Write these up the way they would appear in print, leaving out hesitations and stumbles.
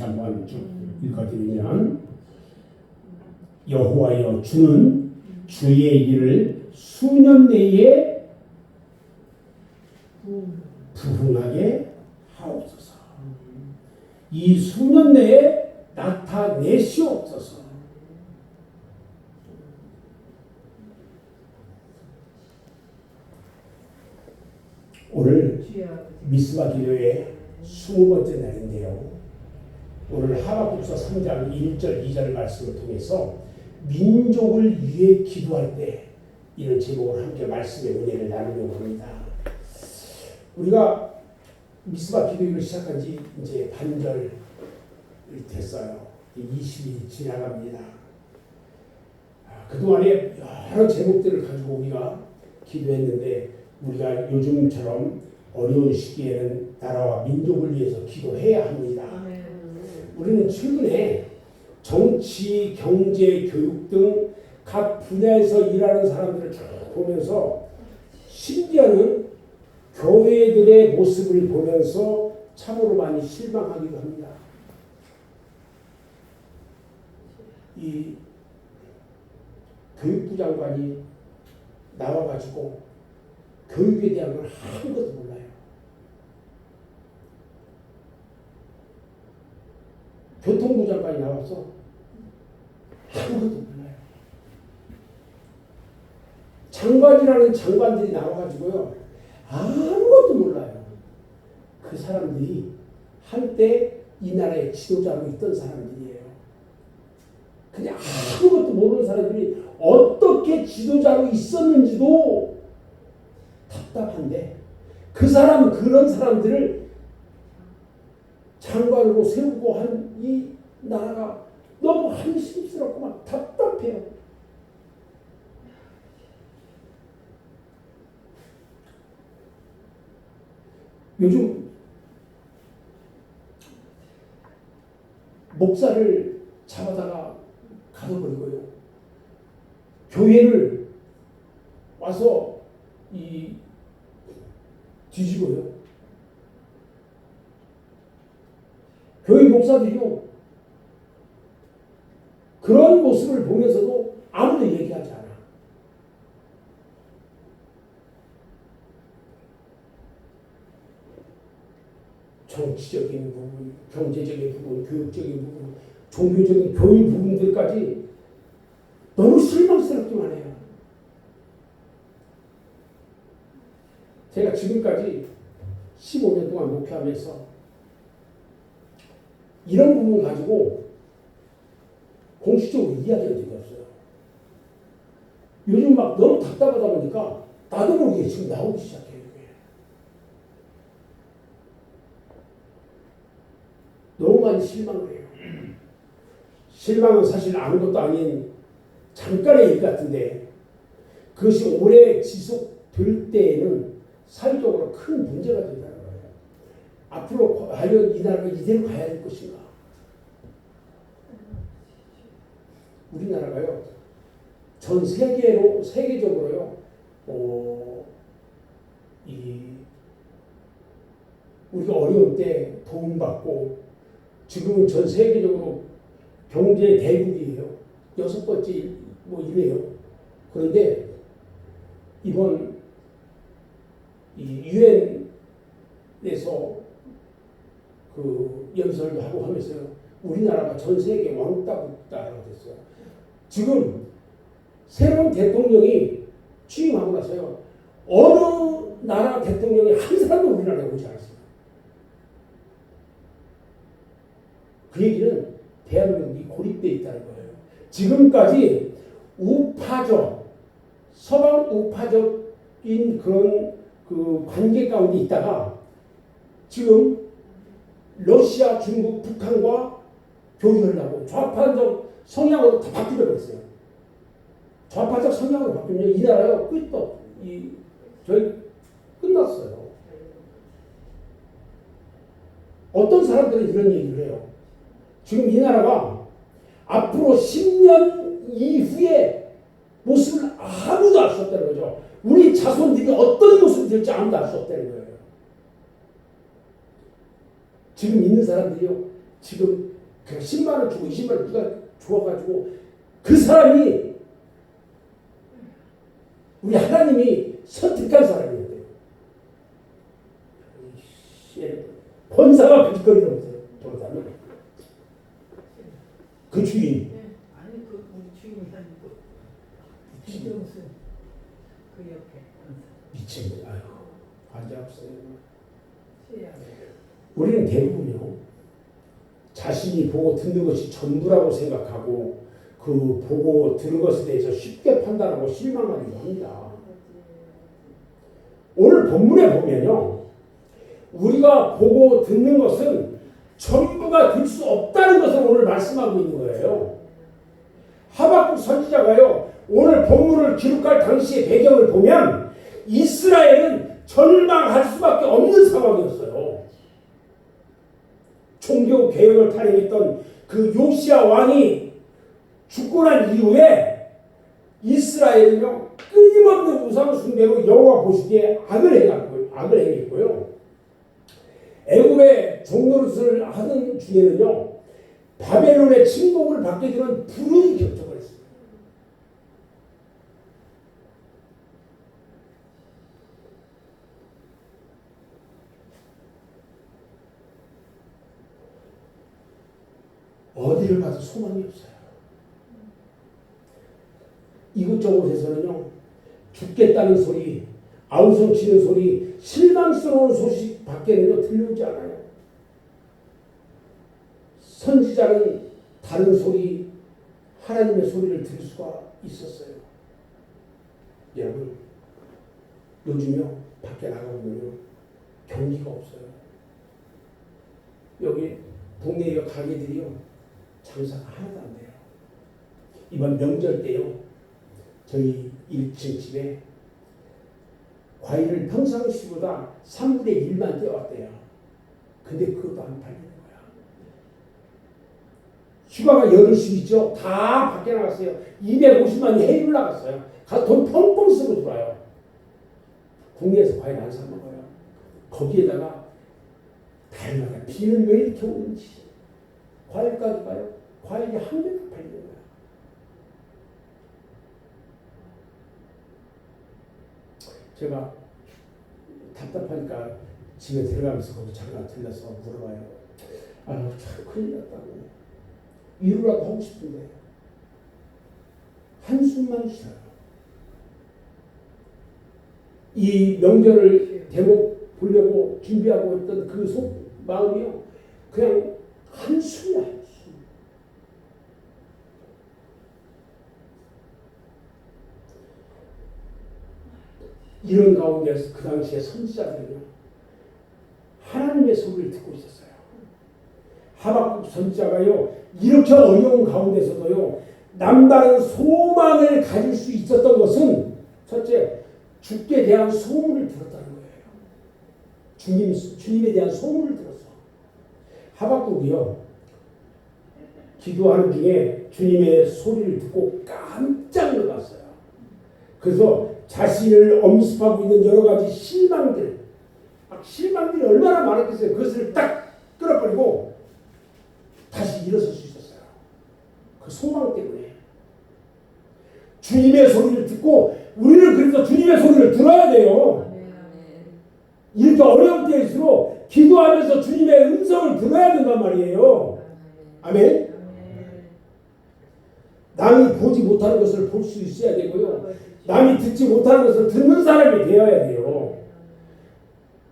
한번 쭉 읽어드리면, 여호와여 주는 주의 일을 수년 내에 부흥하게 하옵소서. 이 수년 내에 나타내시옵소서. 오늘 미스바 기도의 20번째 날인데요. 오늘 하박국서 3장 1절 2절 말씀을 통해서 민족을 위해 기도할 때 이런 제목을 함께 말씀의 은혜를 나누려고 합니다. 우리가 미스바 기도를 시작한 지 이제 반절 됐어요. 20일이 지나갑니다. 그동안에 여러 제목들을 가지고 우리가 기도했는데, 우리가 요즘처럼 어려운 시기에는 나라와 민족을 위해서 기도해야 합니다. 우리는 최근에 정치, 경제, 교육 등 각 분야에서 일하는 사람들을 쭉 보면서, 심지어는 교회들의 모습을 보면서 참으로 많이 실망하기도 합니다. 이 교육부 장관이 나와가지고 교육에 대한 걸 아무것도 몰라요. 교통부 장관이 나와서 아무것도 몰라요. 장관이라는 장관들이 나와가지고요, 아무것도 몰라요. 그 사람들이 한때 이 나라의 지도자로 있던 사람들이에요. 그냥 아무것도 모르는 사람들이 어떻게 지도자로 있었는지도 답답한데, 그 사람, 그런 사람들을 장관으로 세우고 한 이 나라가 너무 한심스럽고 막 답답해요. 요즘 목사를 잡아다가 가둬버리고요, 교회를 와서 뒤집어요. 교회 목사들이요, 그런 모습을 보면서도 아무도 얘기하지 않아. 정치적인 부분, 경제적인 부분, 교육적인 부분, 종교적인 교육 부분들까지 너무 실망스럽기만 해요. 제가 지금까지 15년 동안 목회하면서 이런 부분 가지고 공식적으로 이야기한 적이 없어요. 요즘 막 너무 답답하다 보니까 나도 모르게 지금 나오기 시작해요. 너무 많이 실망을 해요. 실망은 사실 아무것도 아닌 잠깐의 일 같은데, 그것이 오래 지속될 때에는 사회적으로 큰 문제가 된다는 거예요. 앞으로 과연 이 나라가 이대로 가야 될 것인가? 우리나라가요, 전 세계적으로요, 우리가 어려울 때 도움받고, 지금은 전 세계적으로 경제 대국이에요. 6번째 뭐 이래요. 그런데 이번 유엔에서 그 연설도 하고 하면서요, 우리나라가 전 세계 왕따 국가라고 됐어요. 지금 새로운 대통령이 취임하고 나서요, 어느 나라 대통령이 한 사람도 우리나라에 오지 않았어요. 그 얘기는 대한민국이 고립되어 있다는 거예요. 지금까지 우파적, 서방 우파적인 그런 그 관계 가운데 있다가 지금 러시아, 중국, 북한과 교류하려고 좌파적 성향으로 다 바뀌어버렸어요. 좌파적 성향으로 바뀌면 이 나라가 끝도 저희 끝났어요. 어떤 사람들은 이런 얘기를 해요. 지금 이 나라가 앞으로 10년 이후에 모습을 아무도 알 수 없다는 거죠. 우리 자손들이 어떤 모습이 될지 아무도 알 수 없다는 거예요. 지금 있는 사람들이요, 지금 그냥 10만 원 주고 20만 원 누가 줘가지고 그 사람이 우리 하나님이 선택한 사람이었대요. 본사가 그짓거리는 없어요. 돌아다니면 그 주인. 아니 그 우리 주인이 아니고 김정수 그 옆에 미친 거야. 아이고 관계 없어요. 시야. 우리는 대부분요 자신이 보고 듣는 것이 전부라고 생각하고 그 보고 들은 것에 대해서 쉽게 판단하고 실망하기도 합니다. 오늘 본문에 보면요 우리가 보고 듣는 것은 전부가 될 수 없다는 것을 오늘 말씀하고 있는 거예요. 하박국 선지자가요 오늘 본문을 기록할 당시의 배경을 보면 이스라엘은 절망할 수밖에 없는 상황이었어요. 종교 개혁을 탄핵했던 그 요시야 왕이 죽고 난 이후에 이스라엘은요 끊임없는 우상 숭배로 여호와 보시기에 악을 행했고요. 애굽의 종노릇을 하는 중에는요 바벨론의 침공을 받게 되는 불운이 겹쳐버렸어요. 어디를 가도 소망이 없어요. 이곳저곳에서는요 죽겠다는 소리, 아우성 치는 소리, 실망스러운 소식 밖에는요 들려오지 않아요. 선지자는 다른 소리, 하나님의 소리를 들을 수가 있었어요. 여러분 요즘요 밖에 나가보면요 경기가 없어요. 여기 동네 가게들이요 장사가 하나도 안 돼요. 이번 명절 때요 저희 1층 집에 과일을 평상시보다 3분의 1만 떼어왔대요. 근데 그것도 안 팔리는 거야. 휴가가 8시 있죠. 다 밖에 나갔어요. 250만이 해외로 나갔어요. 가서 돈 펑펑 쓰고 들어와요. 국내에서 과일 안 사 먹어요. 거기에다가 다양하게 비는 왜 이렇게 오는지 과일까지 가요. 과일이 한 개도 팔리는 거야. 제가 답답하니까 집에 들어가면서 거기 잠깐 들려서 물어봐요. 아유 참 큰일 났다고. 위로라도 하고 싶은데 한숨만 쉬어요. 이 명절을 대목 보려고 준비하고 있던 그 마음이요 그냥 한숨이야. 한숨. 이런 가운데서 그 당시에 선지자들은요 하나님의 소리를 듣고 있었어요. 하박국 선지자가요 이렇게 어려운 가운데서도요 남다른 소망을 가질 수 있었던 것은 첫째 주께 대한 소문을 들었다는 거예요. 주님에 대한 소문을 들었어. 하박국이요 기도하는 중에 주님의 소리를 듣고 깜짝 놀랐어요. 그래서 자신을 엄습하고 있는 여러 가지 실망들이 얼마나 많았겠어요. 그것을 딱 끌어버리고 다시 일어설 수 있었어요. 그 소망 때문에. 주님의 소리를 듣고 우리는 그래서 주님의 소리를 들어야 돼요. 이렇게 어려운 때일수록 기도하면서 주님의 음성을 들어야 된단 말이에요. 아멘. 남이 보지 못하는 것을 볼 수 있어야 되고요. 남이 듣지 못하는 것을 듣는 사람이 되어야 돼요.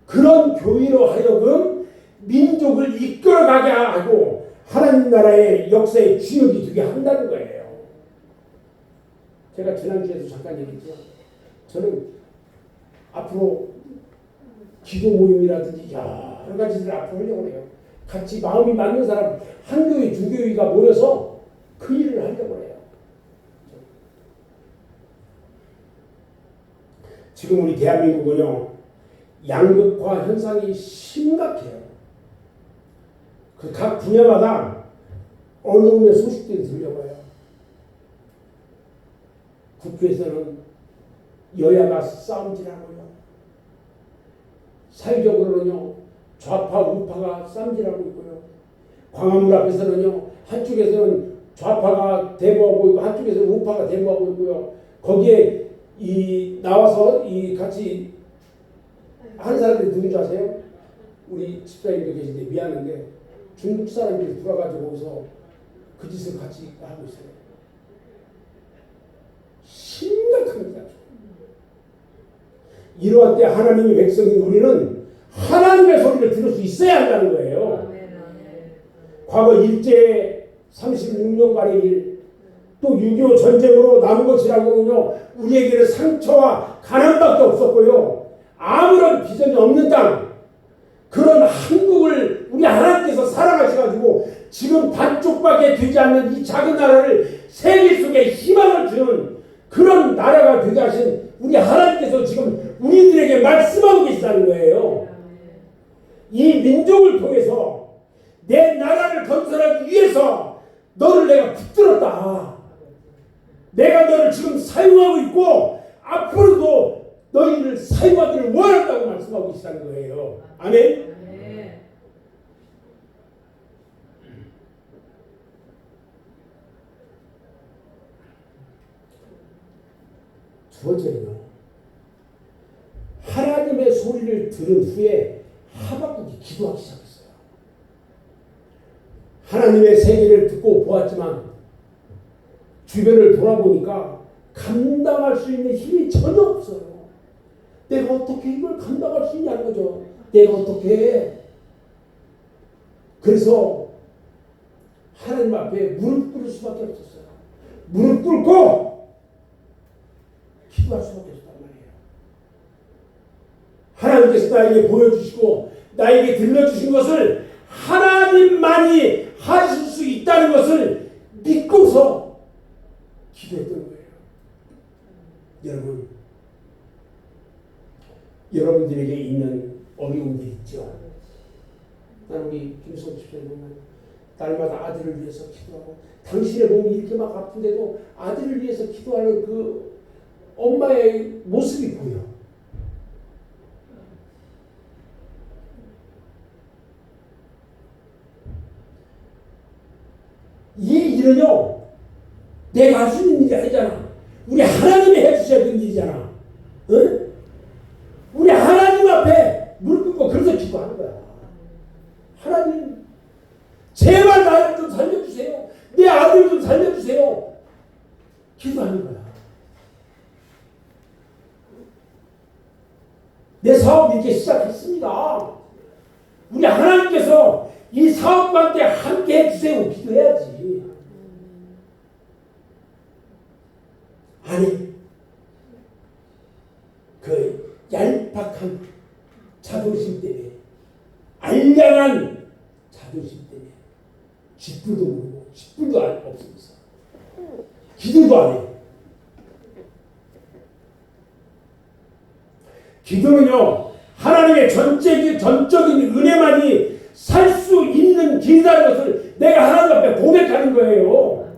그런 교회로 하여금 민족을 이끌어가게 하고 하나님 나라의 역사의 주역이 되게 한다는 거예요. 제가 지난주에도 잠깐 얘기했죠. 저는 앞으로 기도 모임이라든지 여러 가지를 앞으로 하려고 해요. 같이 마음이 맞는 사람 한 교회 두 교회가 모여서 그 일을 하려고 해요. 지금 우리 대한민국은요 양극화 현상이 심각해요. 그 각 분야마다 어려움의 소식들이 들려와요. 국회에서는 여야가 싸움질하고요. 사회적으로는요 좌파 우파가 싸움질하고 있고요. 광화문 앞에서는요, 한쪽에서는 좌파가 데모하고 있고 한쪽에서는 우파가 데모하고 있고요. 거기에 이 나와서 이 같이 하는 사람들이 누군지 아세요? 우리 집사님도 계신데 미안한데 중국 사람들이 들어가지고 거기서 그 짓을 같이 하고 있어요. 심각합니다. 이러한 때 하나님의 백성인 우리는 하나님의 소리를 들을 수 있어야 한다는 거예요. 과거 일제 36년간의 일, 또 6.25 전쟁으로 남은 것이라고는요, 우리에게는 상처와 가난밖에 없었고요, 아무런 비전이 없는 땅, 그런 한국을 우리 하나님께서 사랑하셔가지고 지금 반쪽밖에 되지 않는 이 작은 나라를 세계 속에 희망을 주는 그런 나라가 되게 하신 우리 하나님께서 지금 우리들에게 말씀하고 계시다는 거예요. 이 민족을 통해서 내 나라를 건설하기 위해서 너를 내가 붙들었다. 내가 너를 지금 사용하고 있고 앞으로도 너희를 사용하기를 원한다고 말씀하고 계시다는 거예요. 아멘. 두 번째는요, 하나님의 소리를 들은 후에 하박국이 기도하기 시작했어요. 하나님의 세계를 듣고 보았지만 주변을 돌아보니까 감당할 수 있는 힘이 전혀 없어요. 내가 어떻게 이걸 감당할 수 있냐는 거죠. 내가 어떻게 해? 그래서 하나님 앞에 무릎 꿇을 수밖에 없었어요. 무릎 꿇고 기도할 수밖에 없었단 말이에요. 하나님께서 나에게 보여주시고 나에게 들려주신 것을 하나님만이 하실 수 있다는 것을 믿고서 기도했던 거예요. 여러분, 여러분들에게 있는 어려움들이 있죠. 나는 우리 김수홍 집사님 보면 날마다 아들을 위해서 기도하고, 당신의 몸이 이렇게 막 아픈데도 아들을 위해서 기도하는 그 엄마의 모습이 보여. 이 일은요, 내가 할 수 있는 일이 아니잖아. 우리 하나님이 해주셔야 되는 일이잖아. 응? 우리 하나님 앞에 무릎 꿇고 그래서 기도하는 거야. 하나님, 제발 나를 좀 살려주세요. 내 아들 좀 살려주세요. 기도하는 거야. 내 사업 이렇게 시작했습니다. 우리 하나님께서 이 사업과 함께 해주세요. 기도해야지. 아니, 그 얄팍한 자존심 때문에, 알량한 자존심 때문에 쥐뿔도 모르고 쥐뿔도 없으면서 기도도 안 해. 기도는요, 하나님의 전적인 은혜만이 살 수 있는 길이라는 것을 내가 하나님 앞에 고백하는 거예요.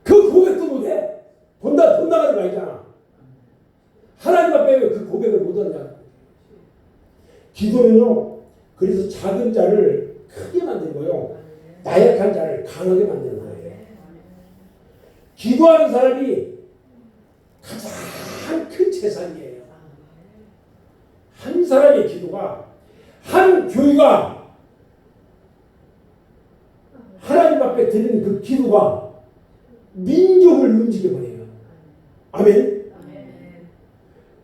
그 고백도 못해. 돈 나가는 거 아니잖아. 하나님 앞에 그 고백을 못하냐. 기도는요, 그래서 작은 자를 크게 만들고요, 나약한 자를 강하게 만드는 거예요. 기도하는 사람이 가장 큰 재산이에요. 한 사람의 기도가, 한 교회가 하나님 앞에 드리는 그 기도가 민족을 움직여버려요. 아멘.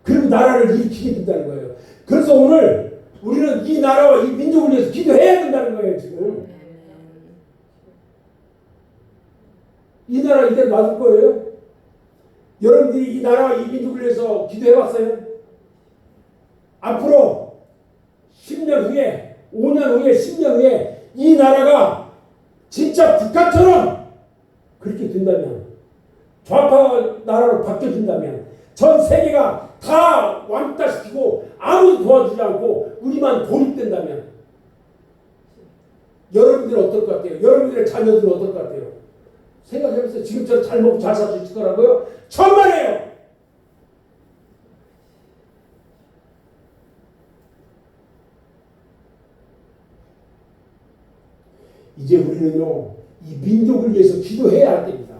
그리고 나라를 일으키게 된다는 거예요. 그래서 오늘 우리는 이 나라와 이 민족을 위해서 기도해야 된다는 거예요. 지금 이 나라 이대로 놔둘 거예요? 여러분들이 이 나라와 이 민족을 위해서 기도해봤어요? 앞으로 10년 후에, 5년 후에, 10년 후에 이 나라가 진짜 북한처럼 그렇게 된다면, 좌파 나라로 바뀌어진다면, 전 세계가 다 왕따시키고 아무도 도와주지 않고 우리만 고립된다면 여러분들은 어떨 것 같아요? 여러분들의 자녀들은 어떨 것 같아요? 생각해보세요. 지금처럼 잘 먹고 잘 살 수 있을 거라고요? 천만에요. 이제 우리는요 이 민족을 위해서 기도해야 할 때입니다.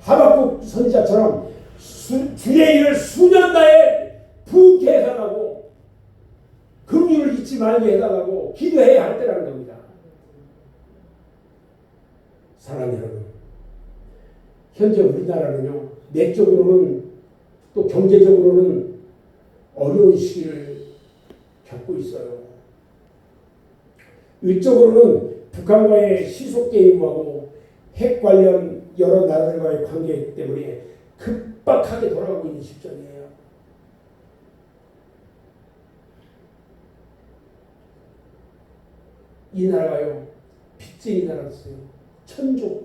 하박국 선지자처럼 주의 일을 수년 다해 부게 해달라고, 긍휼을 잊지 말게 해달라고 기도해야 할 때라는 겁니다. 사랑하는 여러분, 현재 우리나라는요 내적으로는 또 경제적으로는 어려운 시기를 겪고 있어요. 위쪽으로는 북한과의 시속게임하고 핵 관련 여러 나라들과의 관계 때문에 급박하게 돌아가고 있는 시점이에요. 이 나라가요 빚쟁이 나라였어요. 천조.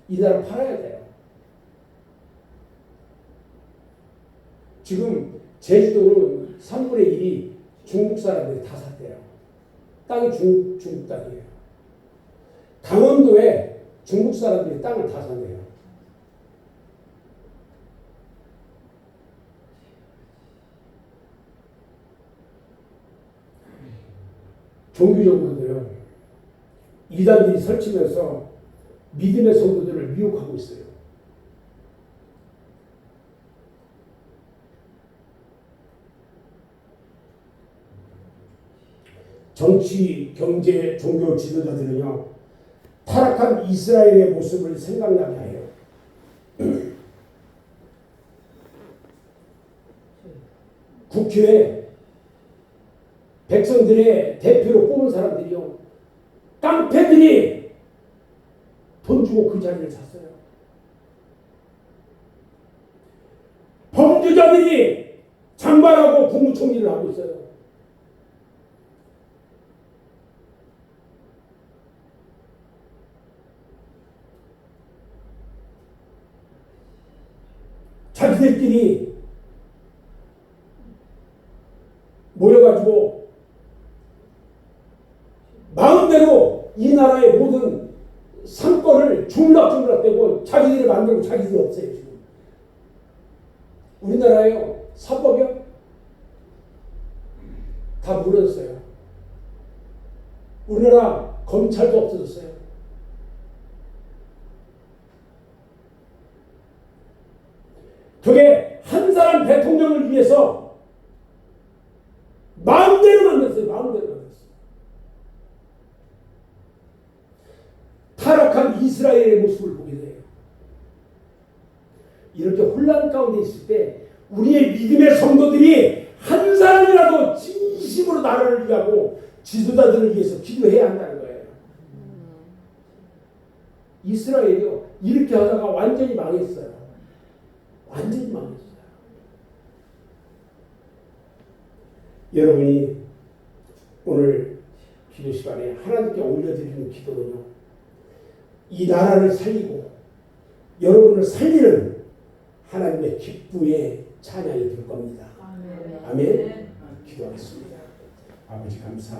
이 나라 팔아야 돼요. 지금 제주도는 3분의 1이 중국 사람들이 다 샀대요. 땅이 중국 땅이에요. 강원도에 중국 사람들이 땅을 다 샀네요. 종교적으로도요 이단들이 설치면서 믿음의 성도들을 미혹하고 있어요. 정치, 경제, 종교 지도자들은요 타락한 이스라엘의 모습을 생각나게 해요. 국회에 백성들의 대표로 뽑은 사람들이요 깡패들이 돈 주고 그 자리를 샀어요. 범죄자들이 장관하고 국무총리를 하고 있어요. 자기들끼리 모여가지고 마음대로 이 나라의 모든 상권을 주물락주물락대고 자기들이 만들고 자기들이 없어요. 지금 우리나라에요 사법이요 다 무너졌어요. 우리나라 검찰도 없어졌어요. 그게 한 사람 대통령을 위해서 마음대로 만들었어요. 마음대로 만들었어요. 타락한 이스라엘의 모습을 보게 돼요. 이렇게 혼란 가운데 있을 때 우리의 믿음의 성도들이 한 사람이라도 진심으로 나라를 위하고 지도자들을 위해서 기도해야 한다는 거예요. 이스라엘이요 이렇게 하다가 완전히 망했어요. 완전히 망했어요. 여러분이 오늘 기도 시간에 하나님께 올려드리는 기도는요 이 나라를 살리고 여러분을 살리는 하나님의 기쁨의 찬양이 될 겁니다. 아멘. 기도하겠습니다. 아버지 감사합니다.